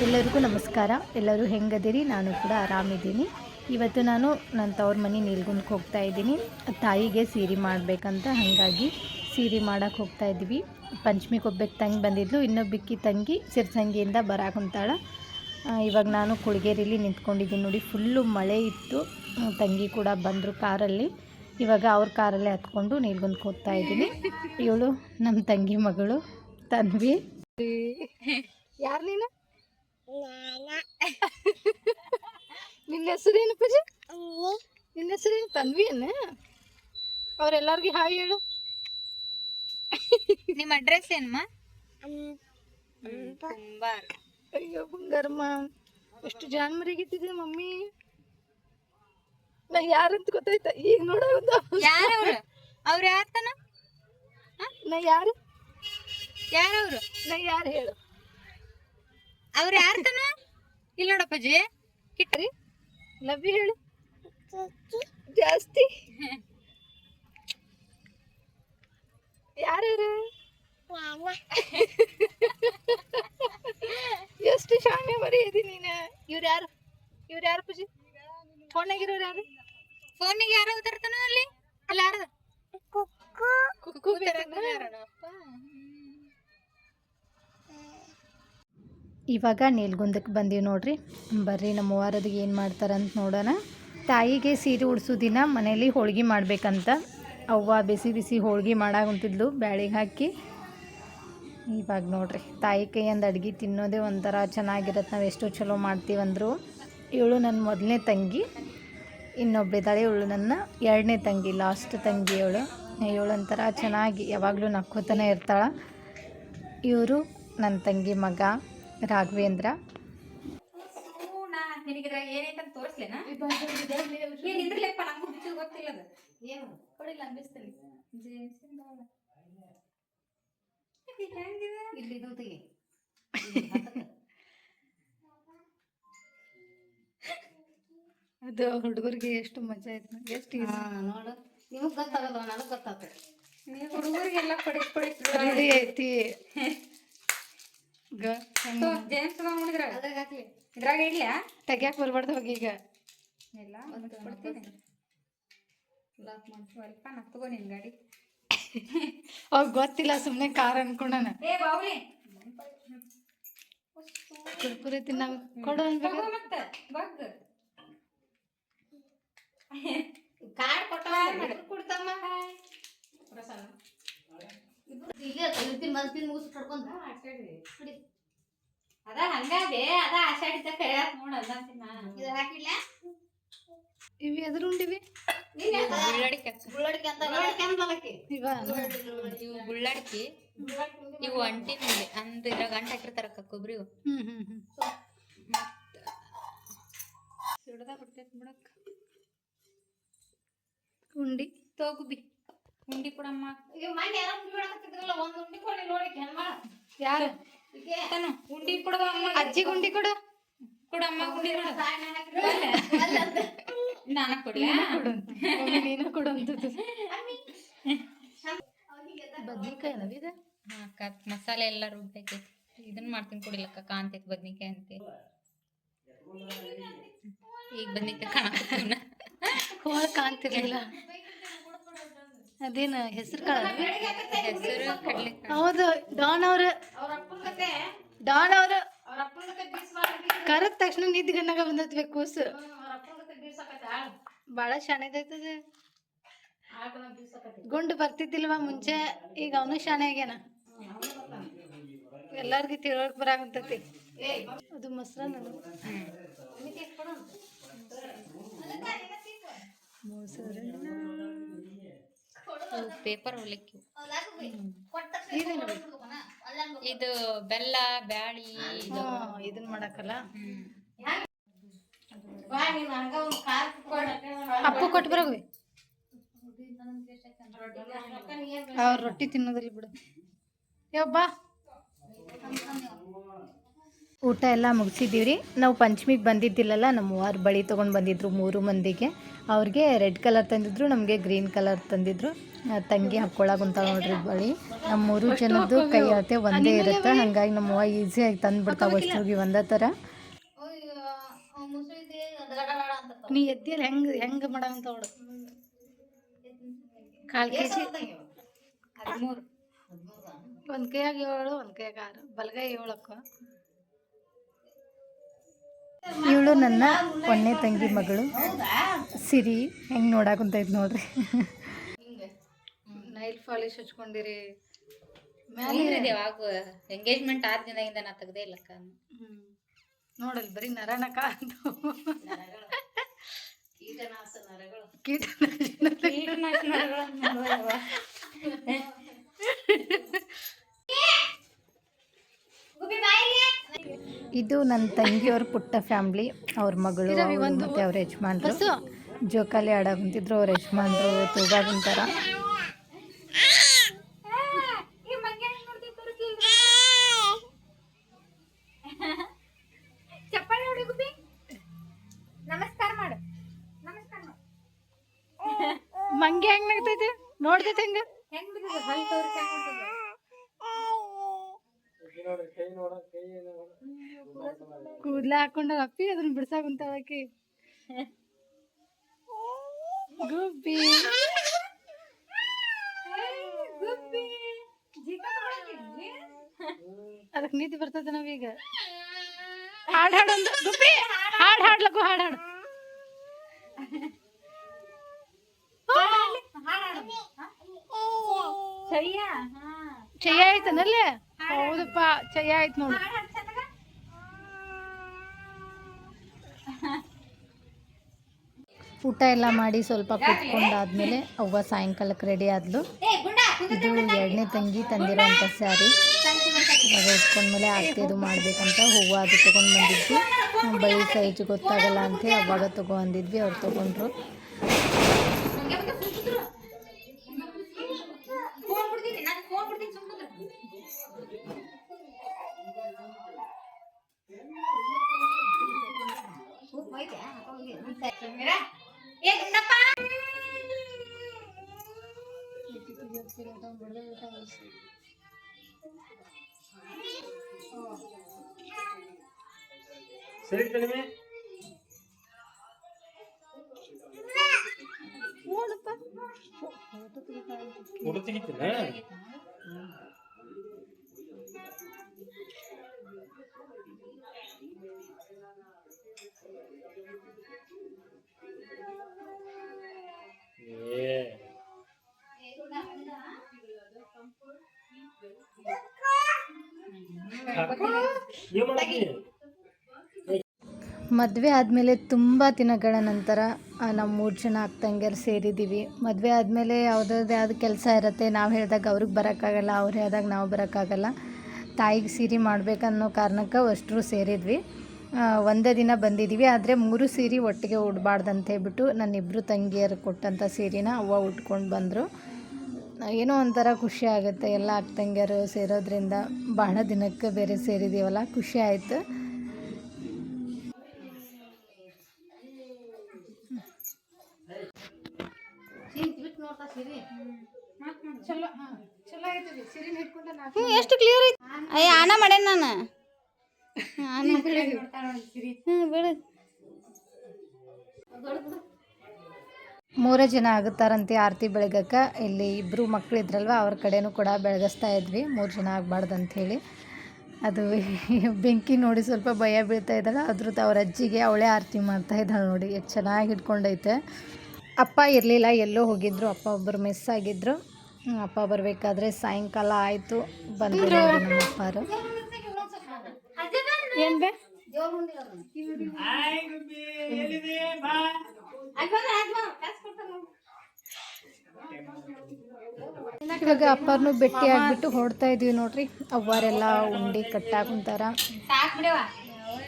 ಎಲ್ಲರಿಗೂ ನಮಸ್ಕಾರ. ಎಲ್ಲರೂ ಹೆಂಗದಿರಿ? ನಾನು ಕೂಡ ಆರಾಮಿದ್ದೀನಿ. ಇವತ್ತು ನಾನು ನನ್ನ ತವ್ರ ಮನೆ ನೀಲ್ಗುಂದಕ್ಕೆ ಹೋಗ್ತಾ ಇದ್ದೀನಿ. ತಾಯಿಗೆ ಸೀರೆ ಮಾಡಬೇಕಂತ, ಹಾಗಾಗಿ ಸೀರೆ ಮಾಡೋಕ್ಕೆ ಹೋಗ್ತಾ ಇದ್ವಿ. ಪಂಚಮಿಗೆ ಒಬ್ಬಕ್ಕೆ ತಂಗಿ ಬಂದಿದ್ಲು, ಇನ್ನೊಬ್ಬಕ್ಕಿ ತಂಗಿ ಸಿರ್ಸಂಗಿಯಿಂದ ಬರಾಕುಂತಾಳ. ಇವಾಗ ನಾನು ಕುಳಗೇರಿಲಿ ನಿಂತ್ಕೊಂಡಿದ್ದೀನಿ ನೋಡಿ. ಫುಲ್ಲು ಮಳೆ ಇತ್ತು. ತಂಗಿ ಕೂಡ ಬಂದರು ಕಾರಲ್ಲಿ. ಇವಾಗ ಅವ್ರ ಕಾರಲ್ಲೇ ಹತ್ಕೊಂಡು ನೀಲ್ಗುಂದಕ್ಕೆ ಹೋಗ್ತಾ ಇದ್ದೀನಿ. ಇವಳು ನಮ್ಮ ತಂಗಿ ಮಗಳು ತನ್ವಿ. ಯಾರು ನೀನು? ನಿನ್ನ ಹೆಸರೇನು ಪೂಜೆ? ನಿನ್ನ ಹೆಸರೇನು? ತನ್ವಿ ಅನ್ನ. ಅವ್ರೆಲ್ಲರಿಗೂ ಹಾಯ್ ಹೇಳು. ನಿಮ್ಮ ಅಡ್ರೆಸ್ ಏನಮ್ಮ? ಅಯ್ಯೋ ಬಂಗಾರಮ್ಮ, ಎಷ್ಟು ಜಾನ್ಮರಿಗಿಟ್ಟಿದೆ ಮಮ್ಮಿ. ನಾ ಯಾರಂತ ಗೊತ್ತಾಯ್ತಾ ಈಗ ನೋಡೋದ? ಯಾರವ್ರು? ಅವ್ರು ಯಾರ್ತನ? ನಾ ಯಾರು? ಯಾರವ್ರು? ನಾ ಯಾರು ಹೇಳು? ಅವ್ರು ಯಾರ್ತನ? ಇಲ್ಲಿ ನೋಡಪ್ಪಾಜಿ ಕಿಟ್ಟರಿ ಲವ್ ಹೇಳು ಜಾಸ್ತಿ. ಯಾರ್ಯಾರು? ಎಷ್ಟು ಶಾಣೆ ಬರೀದಿ ನೀನು. ಇವ್ರು ಯಾರು? ಇವ್ರು ಯಾರು ಪೂಜಿ? ಫೋನಾಗಿರೋರು ಯಾರು? ಫೋನಿಗೆ ಯಾರು ಉತ್ತರ್ತಾನ ಅಲ್ಲಿ? ಅಲ್ಲಿ ಯಾರದ? ಕುಕ್ಕು ಇವಾಗ ನೀಲ್ಗುಂದಕ್ಕೆ ಬಂದೀವಿ ನೋಡ್ರಿ. ಬರ್ರಿ ನಮ್ಮ ವಾರದಿಗೆ ಏನು ಮಾಡ್ತಾರಂತ ನೋಡೋಣ. ತಾಯಿಗೆ ಸೀರೆ ಉಡ್ಸೋ ದಿನ ಮನೇಲಿ ಹೋಳ್ಗೆ ಮಾಡಬೇಕಂತ ಅವ್ವ ಬಿಸಿ ಬಿಸಿ ಹೋಳ್ಗೆ ಮಾಡಾಕುಂತಿದ್ಲು ಬ್ಯಾಳಿಗೆ ಹಾಕಿ. ಇವಾಗ ನೋಡ್ರಿ ತಾಯಿ ಕೈಯಿಂದ ಅಡುಗೆ ತಿನ್ನೋದೇ ಒಂಥರ ಚೆನ್ನಾಗಿರತ್ತೆ. ನಾವು ಎಷ್ಟು ಚಲೋ ಮಾಡ್ತೀವಂದ್ರು. ಇವಳು ನನ್ನ ಮೊದಲನೇ ತಂಗಿ, ಇನ್ನೊಬ್ಳಿದ್ದಾಳೆ ಇವಳು ನನ್ನ ಎರಡನೇ ತಂಗಿ, ಲಾಸ್ಟ್ ತಂಗಿ ಇವಳು. ಇವಳೊಂಥರ ಚೆನ್ನಾಗಿ ಯಾವಾಗಲೂ ನಕ್ಕೋತಾನೆ ಇರ್ತಾಳೆ. ಇವರು ನನ್ನ ತಂಗಿ ಮಗ ರಾಘವೇಂದ್ರ. ಏನೈತ ತೋರಿಸ್ಲೇನಾ? ಗೊತ್ತಿಲ್ಲ ಅದು ಹುಡುಗರಿಗೆ ಎಷ್ಟು ಮಜಾ ಆಯ್ತು. ಎಷ್ಟು ನೋಡು, ನಿಮಗೆ ಗೊತ್ತಾಗಲ್ಲ, ನನಗೆ ಗೊತ್ತಾಗ್ತದೆ. ನೀವು ಹುಡುಗರಿಗೆಲ್ಲ ರೆಡಿ ಐತಿ. ಜೇಮ್ಸ್ ಮಾಡಿದ್ರ ಇದ್ರಾಗ ಇಡ್ಲ್ಯಾ? ತೆಗ್ಯಾಕೆ ಬರ್ಬಾರ್ದು ಹೋಗಿ ಈಗ ಎಲ್ಲ ಸ್ವಲ್ಪ ನತ್ತಗೋ ನಿನ್ ಗಾಡಿ. ಅವಾಗ ಗೊತ್ತಿಲ್ಲ, ಸುಮ್ಮನೆ ಕಾರ್ ಅನ್ಕೊಂಡನ. ಕುರ್ಕುರೆ ತಿನ್ನ ಕೊಡು ಅನ್ಬೇಕು. ಕಾರ್ಡ್ ಕೊಡ್ತಮ್ಮ. ಅದ ಹಂಗಾದೆ, ಅದ ಆಷಾಢಿತ ಕೈಯಾಗ ನೋಡ. ಇವಿ ಎದುರು ಉಂಡಿವಿ. ಗುಳ್ಳಡ್ಕಿ ಇವು ಅಂಟಿ ಮೇಲೆ ಅಂದ್ ಇದ್ರಾಗ ಗಂಟ ಹಾಕಿರ್ತಾರ ಕೊಬ್ಬರಿ. ಸಿಡ್ದ ಬಿಡ್ತೈತಿ ಬಿಡಕ್ಕ. ಉಂಡಿ ತಗೋಬಿ, ಉಂಡಿ ಕೊಡಮ್ಮ. ಯಾರು? ಉಂಡಿ ಕೊಡುವ ಅಜ್ಜಿಗೆ ಉಂಡಿ ಕೊಡು. ಕೊಡಮ್ಮ ಉಂಡಿ ಕೊಡು. ನಾನ ಕೊಡ್ಲ? ನೀನು ಕೊಡು ಅಂತದ್ದು. ಬದ್ನಿಕಾಯಿ ನವಿದ ಮಸಾಲೆ ಎಲ್ಲ ರುಬ್ಬೇಕೈತಿ. ಇದನ್ನ ಮಾಡ್ತೀನಿ ಕೊಡಿಲಕ್ಕ, ಕಾಂತೈತಿ ಬದ್ನಿಕಾಯಿ ಅಂತ. ಈಗ ಬದ್ನಿಕಾಯಿ ಕಾಣಕತ್ತೀನ. ಹೋಳ ಕಾಣ್ತಿರ್ಲಿಲ್ಲ. ಅದೇನು ಹೆಸರು ಕಾಳ? ಹೆಸರು ಕಡ್ಲೆ. ಹೌದು, ಡಾನ್ ಅವ್ರ ಕರೆದ ತಕ್ಷಣ ನಿದ್ಗಣ್ಣಾಗ ಬಂದತ್ವೆ ಕೂಸು. ಬಾಳ ಶಾಣೆದೈತದ. ಗುಂಡು ಬರ್ತಿದ್ದಿಲ್ವಾ ಮುಂಚೆ, ಈಗ ಅವನು ಶಾಣೆ ಆಗ್ಯಾನ. ಎಲ್ಲಾರ್ಗಿ ತಿಳೋಕ್ ಬರಾಕಂತೈತಿ. ಅದು ಮೊಸರನ್ನ ಪೇಪರ್ ಹೊಲಿಕ್ಕೆ. ಇದು ಬೆಲ್ಲ ಬ್ಯಾಳಿ ಇದನ್ ಮಾಡಕಲ್ಲ. ಅಪ್ಪು ಕೊಟ್ಟು ಬರೋವಿ. ಅವ್ರ ರೊಟ್ಟಿ ತಿನ್ನೋದಿಲ್ಲ ಬಿಡು. ಯಬ್ಬಾ ಊಟ ಎಲ್ಲ ಮುಗಿಸಿದ್ದೀವಿ ರೀ. ನಾವು ಪಂಚಮಿಗೆ ಬಂದಿದ್ದಿಲ್ಲಲ್ಲ, ನಮ್ಮ ಅವ್ವಾರು ಬಳಿ ತೊಗೊಂಡು ಬಂದಿದ್ರು 3 ಮಂದಿಗೆ. ಅವ್ರಿಗೆ ರೆಡ್ ಕಲರ್ ತಂದಿದ್ರು, ನಮಗೆ ಗ್ರೀನ್ ಕಲರ್ ತಂದಿದ್ರು. ತಂಗಿ ಹಾಕ್ಕೊಳಕುಂತ ನೋಡ್ರಿ ಬಳಿ. ನಮ್ಮ 3 ಜನದ್ದು ಕೈ ಅಳತೆ ಒಂದೇ ಇರುತ್ತೆ, ಹಾಗಾಗಿ ನಮ್ಮವ್ವ ಈಸಿಯಾಗಿ ತಂದುಬಿಡ್ತಾವೆ ಅಷ್ಟ್ರಿಗೆ ಒಂದೇ ಥರ. ನೀ ಎದ್ದಿಲ್ಲ ಹೆಂಗೆ ಮಾಡಂತ ನೋಡು. 1/4 kg 13 ಒಂದು ಕೈಯಾಗ 7 ಒಂದು ಕೈಯಾಗ 6 ಬಲಗೈ 7 ಇವಳು ನನ್ನ ಒಂದನೇ ತಂಗಿ ಮಗಳು ಸಿರಿ. ಹೆಂಗೆ ನೋಡಾಕುಂತೈತೆ ನೋಡ್ರಿ. ನೈಲ್ ಪಾಲಿಶ್ ಹಚ್ಕೊಂಡಿರಿ ಯಾವಾಗ ಎಂಗೇಜ್ಮೆಂಟ್ ಆದ ದಿನದಿಂದ ನಾ ತೆಗ್ದೇ ಇಲ್ಲಕ್ಕ. ನೋಡಲ್ ಬರೀ ನರನಕ ಇದು ನನ್ನ ತಂಗಿಯವ್ರ ಪುಟ್ಟ ಫ್ಯಾಮ್ಲಿ. ಅವ್ರ ಮಗಳು ಮತ್ತು ಅವ್ರ ಯಜಮಾನ್ರು ಜೋಕಾಲಿ ಆಡಾಕುಂತಿದ್ರು. ಅವ್ರ ಯಜಮಾನ್ರು ತೂಗಾಕುಂತಾರ. ಮಂಗೆ ಹೆಂಗ್ ನಗ್ತೈತೆ ನೋಡ್ತೈತೆ ಹೆಂಗ ಕೂದ್ಲ ಹಾಕೊಂಡ ಅಪ್ಪಿ ಅದನ್ನ ಬಿಡ್ಸಾಕುಂತಾಳಕಿ. ಗುಬ್ಬಿ ಅದಕ್ಕೆ ನೀತಿ ಬರ್ತದೆ ನಾವೀಗ. ಹಾಡು ಹಾಡೊಂದು ಗುಬ್ಬಿ ಹಾಡ್ಲಕ್ಕು ಹಾಡು ಚಯ್ಯ ಆಯ್ತನಲ್ಲೇ. ಹೌದಪ್ಪ ಚಯ್ಯ ಆಯ್ತು ನೋಡು. ಊಟ ಎಲ್ಲ ಮಾಡಿ ಸ್ವಲ್ಪ ಕುತ್ಕೊಂಡಾದ್ಮೇಲೆ ಅವ್ವ ಸಾಯಂಕಾಲಕ್ಕೆ ರೆಡಿ ಆದ್ಲು. ಇದು 2ನೇ ತಂಗಿ ತಂದಿರೋಂಥ ಸ್ಯಾರಿ. ಇವಾಗ ಉಟ್ಕೊಂಡ್ಮೇಲೆ ಆರತಿದು ಮಾಡ್ಬೇಕಂತ ಹೂವು ಅದು ತೊಗೊಂಡು ಬಂದಿದ್ವಿ. ಬಳಿ ಸೈಜ್ ಗೊತ್ತಾಗಲ್ಲ ಅಂಥೇಳಿ ಅವಾಗ ತೊಗೊಂಡಿದ್ವಿ. ಅವ್ರು ತೊಗೊಂಡ್ರು. ಸರಿ ಕಡಿಮೆ ಫೋಟೋ ತೆಗಿತಿಲ್ಲ. ಮದುವೆ ಆದಮೇಲೆ ತುಂಬ ದಿನಗಳ ನಂತರ ನಾವು 3 ಜನ ಅಕ್ಕ ತಂಗಿಯರು ಸೇರಿದ್ದೀವಿ. ಮದುವೆ ಆದಮೇಲೆ ಯಾವುದಾದ್ರು ಯಾವ್ದು ಕೆಲಸ ಇರುತ್ತೆ, ನಾವು ಹೇಳಿದಾಗ ಅವ್ರಿಗೆ ಬರೋಕ್ಕಾಗಲ್ಲ, ಅವ್ರು ಹೇಳಿದಾಗ ನಾವು ಬರೋಕ್ಕಾಗಲ್ಲ. ತಾಯಿಗೆ ಸೀರೆ ಮಾಡಬೇಕನ್ನೋ ಕಾರಣಕ್ಕೆ ಅಷ್ಟರು ಸೇರಿದ್ವಿ. ಒಂದೇ ದಿನ ಬಂದಿದ್ದೀವಿ. ಆದರೆ 3 ಸೀರೆ ಒಟ್ಟಿಗೆ ಉಡಬಾರ್ದು ಅಂತ ಹೇಳ್ಬಿಟ್ಟು ನನ್ನಿಬ್ಬರು ತಂಗಿಯರು ಕೊಟ್ಟಂಥ ಸೀರೆನ ಅವ್ವ ಉಟ್ಕೊಂಡು ಬಂದರು. ಏನೋ ಒಂಥರ ಖುಷಿ ಆಗುತ್ತೆ. ಎಲ್ಲ ಅಕ್ಕ ತಂಗಿಯರು ಸೇರೋದ್ರಿಂದ ಬಹಳ ದಿನಕ್ಕೆ ಬೇರೆ ಸೇರಿದ್ದೀವಲ್ಲ, ಖುಷಿ ಆಯಿತು. ಎಷ್ಟು ಕ್ಲಿಯರ್ ಐತಿ. ಅಯ್ಯ ಆನ ಮಾಡೇನ ನಾನು. ಬಿಡು. 3 ಜನ ಆಗುತ್ತಾರಂತೆ ಆರತಿ ಬೆಳಗಕ್ಕೆ. ಇಲ್ಲಿ 2 ಮಕ್ಳು ಇದ್ರಲ್ವ, ಅವ್ರ ಕಡೆನೂ ಕೂಡ ಬೆಳಗಿಸ್ತಾ ಇದ್ವಿ. 3 ಜನ ಆಗಬಾರ್ದು ಅಂಥೇಳಿ. ಅದು ಬೆಂಕಿ ನೋಡಿ ಸ್ವಲ್ಪ ಭಯ ಬೀಳ್ತಾ ಇದ್ದಾಳೆ. ಅದ್ರದ್ದು ಅವ್ರ ಅಜ್ಜಿಗೆ ಅವಳೇ ಆರತಿ ಮಾಡ್ತಾ ಇದ್ದಾಳೆ ನೋಡಿ, ಎಷ್ಟು ಚೆನ್ನಾಗಿ ಇಟ್ಕೊಂಡೈತೆ. ಅಪ್ಪ ಇರಲಿಲ್ಲ, ಎಲ್ಲೋ ಹೋಗಿದ್ರು. ಅಪ್ಪ ಒಬ್ಬರು ಮಿಸ್ ಆಗಿದ್ರು. ಅಪ್ಪ ಬರಬೇಕಾದ್ರೆ ಸಾಯಂಕಾಲ ಆಯಿತು. ಬಂದರು ನಮ್ಮ ಅಪ್ಪಾರು. ಏನ್ ಬೇ ಇವಾಗ ಅಪ್ಪರ್ನು ಭೇಟಿ ಆಗಿಬಿಟ್ಟು ಹೊಡ್ತಾ ಇದೀವಿ ನೋಡ್ರಿ. ಅವ್ವಾರೆಲ್ಲ ಉಂಡಿ ಕಟ್ಟಾಕುಂತಾರ.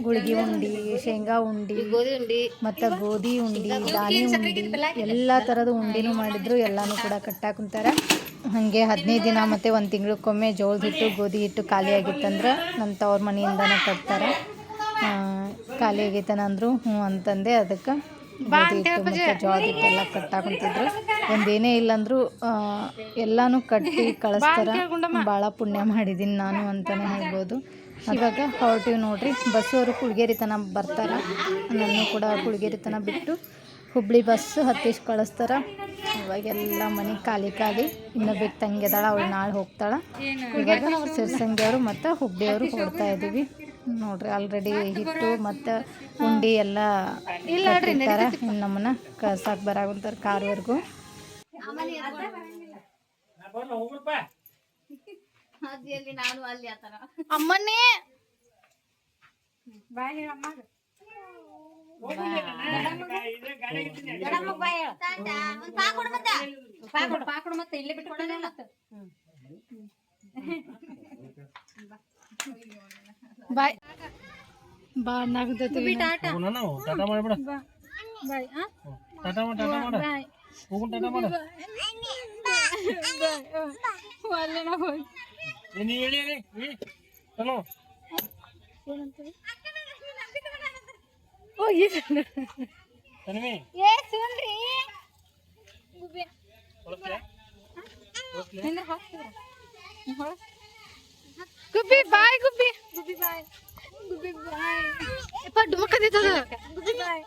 ಗುಳಿಗೆ ಉಂಡಿ, ಶೇಂಗಾ ಉಂಡಿ ಮತ್ತು ಗೋಧಿ ಉಂಡಿ, ದಾನಿ ಉಂಡಿ, ಎಲ್ಲ ಥರದ ಉಂಡಿನೂ ಮಾಡಿದ್ರು. ಎಲ್ಲನೂ ಕೂಡ ಕಟ್ಟಾಕುಂತಾರ. ಹಾಗೆ 15 ದಿನ ಮತ್ತು 1 ತಿಂಗಳಕ್ಕೊಮ್ಮೆ ಜೋಳದ ಹಿಟ್ಟು ಗೋಧಿ ಹಿಟ್ಟು ಖಾಲಿ ಆಗಿತ್ತಂದ್ರೆ ನಮ್ಮ ತವ್ರ ಮನೆಯಿಂದನೇ ಕಟ್ತಾರೆ. ಖಾಲಿ ಆಗೈತನಂದ್ರು ಹ್ಞೂ ಅಂತಂದೆ. ಅದಕ್ಕೆ ಗೋಧಿ ಹಿಟ್ಟು ಮತ್ತು ಜೋಳದ ಹಿಟ್ಟೆಲ್ಲ ಕಟ್ಟಾಕೊಂತಿದ್ರು. ಒಂದೇನೇ ಇಲ್ಲಂದ್ರೂ ಎಲ್ಲನೂ ಕಟ್ಟಿ ಕಳಿಸ್ತಾರೆ. ಭಾಳ ಪುಣ್ಯ ಮಾಡಿದ್ದೀನಿ ನಾನು ಅಂತಲೇ ಹೇಳ್ಬೋದು. ಇವಾಗ ಹೊರಟಿವಿ ನೋಡ್ರಿ. ಬಸ್ಸವರು ಕುಳ್ಗೇರಿ ತನಕ ಬರ್ತಾರೆ. ನನ್ನ ಕೂಡ ಕುಳ್ಗೇರಿ ತನಕ ಬಿಟ್ಟು ಹುಬ್ಳಿ ಬಸ್ಸು ಹತ್ತಿಸಿ ಕಳಿಸ್ತಾರೆ. ಇವಾಗೆಲ್ಲ ಮನೆ ಖಾಲಿ ಇನ್ನೊಬ್ಬ ತಂಗಿ ಅದಾಳ, ಅವಳು ನಾಳೆ ಹೋಗ್ತಾಳೆ. ಇವಾಗ ಸಿರ್ಸಂಗಿಯವರು ಮತ್ತು ಹುಬ್ಳಿಯವರು ಹೊಡ್ತಾ ಇದ್ದೀವಿ ನೋಡ್ರಿ. ಆಲ್ರೆಡಿ ಹಿಟ್ಟು ಮತ್ತು ಉಂಡಿ ಎಲ್ಲ ಇಟ್ಟಿರ್ತಾರೆ. ಇನ್ನು ನಮ್ಮನ್ನ ಕಳ್ಸಕ್ಕೆ ಬರಾಕಂತಾರೆ ಕಾರ್ವರೆಗೂ. ಅಮ್ಮನೇ ಮತ್ತೆ ಇಲ್ಲೇ ಬಿಟ್ಟು ಬಾಯ್ ಬಾ ನಾಗದತ್ತಿ ಟಾಟಾ ಮಾಡ್ಬಿಡ. ಬಾಯ್ ಟಾಟಾ ಮಾಡ. ಹೋಗು ಟಾಟಾ ಮಾಡ. ನೀ ಹೇಳಿ ಚಲೋ. ತನ್ವಿ ಗುಬ್ಬಿ ಬಾಯ್ ಗುಬ್ಬಿ ಗುಬ್ಬಿ ಬಾಯ್ ಗುಬ್ಬಿ ಬಾಯ್ ಎಪ್ಪ ಡುಮಕದಿತ್ತದ ಗುಬ್ಬಿ ಬಾಯ್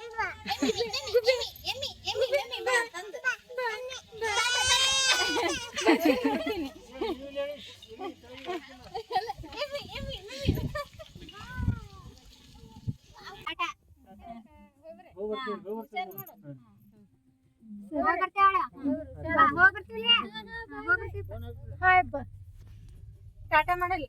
ಟಾಟಾ ಮಾಡಲಿ.